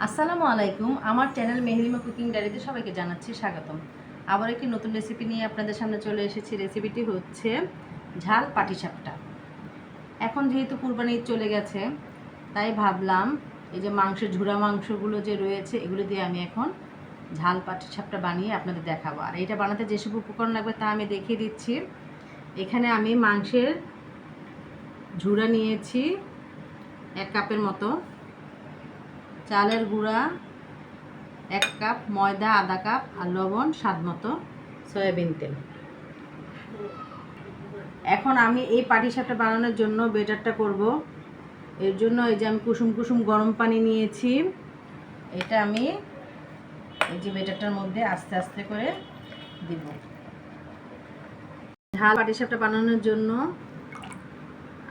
আসসালামু আলাইকুম। আমার চ্যানেল মেহরিমা কুকিং ডায়েরিতে সবাইকে জানাচ্ছি স্বাগতম। আবার একটি নতুন রেসিপি নিয়ে আপনাদের সামনে চলে এসেছি। রেসিপিটি হচ্ছে ঝাল পাটিসাপটা। এখন যেহেতু কুরবানি ঈদ চলে গেছে, তাই ভাবলাম এই যে মাংসের ঝুরা মাংসগুলো যে রয়েছে এগুলো দিয়ে আমি এখন ঝাল পাটিসাপটা বানিয়ে আপনাদের দেখাবো। আর এটা বানাতে যেসব উপকরণ লাগবে তা আমি দেখিয়ে দিচ্ছি। এখানে আমি মাংসের ঝুরা নিয়েছি 1 কাপের মতো, চালের গুঁড়া 1 কাপ, ময়দা আধা কাপ, আর লবণ স্বাদ মতো, সয়াবিন তেল। এখন আমি এই পাটিসাপটা বানানোর জন্য বেটারটা করব। এর জন্য এই যে আমি কুসুম কুসুম গরম পানি নিয়েছি, এটা আমি এই যে বেটারটার মধ্যে আস্তে আস্তে করে দিব। ঝাল পাটিসাপটা বানানোর জন্য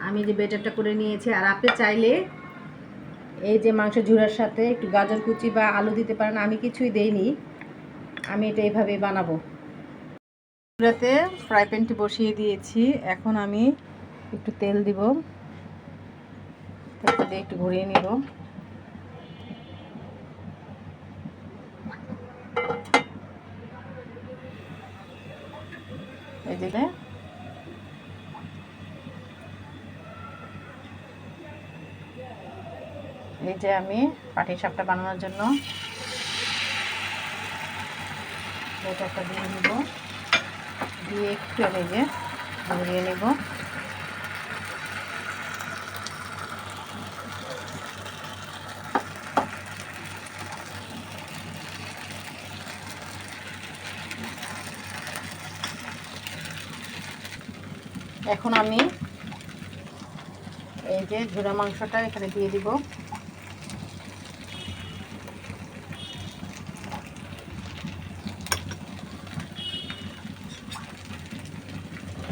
আমি যে বেটারটা করে নিয়েছি। আর আপনি চাইলে এই যে মাংসের ঝুরার সাথে একটু গাজর কুচি বা আলু দিতে পারেন, আমি কিছুই দেইনি, আমি এটা এইভাবেই বানাবো। চুলাতে ফ্রাই প্যানটি বসিয়ে দিয়েছি। এখন আমি একটু তেল দিব, তেলটা দিয়ে একটু ঘুরিয়ে নিব। এই যে আমি পাটিসাপটা বানানোর জন্য বেটারটা দিয়ে নিব, দিয়ে একটু এই যে ঘুরিয়ে নেব। এখন আমি এই যে ঝুরা মাংসটা এখানে দিয়ে দিব।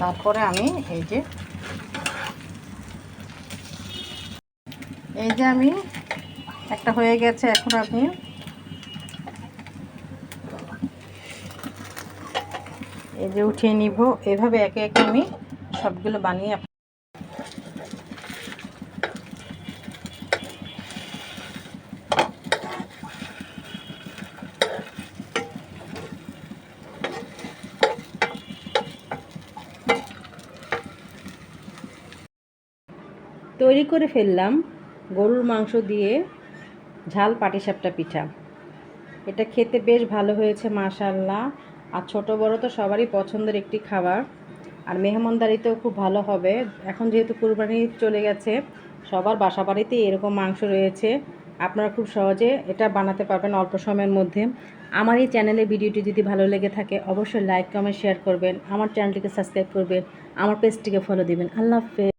তারপরে আমি এই যে আমি একটা হয়ে গেছে। এখন আমি এই যে উঠিয়ে নিব। এভাবে একে একে আমি সবগুলো বানিয়ে তৈরি করে ফেললাম গরুর মাংস দিয়ে ঝাল পাটিসাপটা পিঠা। এটা খেতে বেশ ভালো হয়েছে মাশাআল্লাহ। আর ছোট বড় তো সবারই পছন্দের একটি খাবার, আর মেহমানদারিতেও খুব ভালো হবে। এখন যেহেতু কুরবানি চলে গেছে, সবার বাসা বাড়িতেই এরকম মাংস রয়েছে। আপনারা খুব সহজে এটা বানাতে পারবেন অল্প সময়ের মধ্যে। আমার এই চ্যানেলে ভিডিওটি যদি ভালো লেগে থাকে অবশ্যই লাইক কমেন্ট শেয়ার করবেন, আমার চ্যানেলটিকে সাবস্ক্রাইব করবেন, আমার পেজটিকে ফলো দিবেন। আল্লাহ হাফেজ।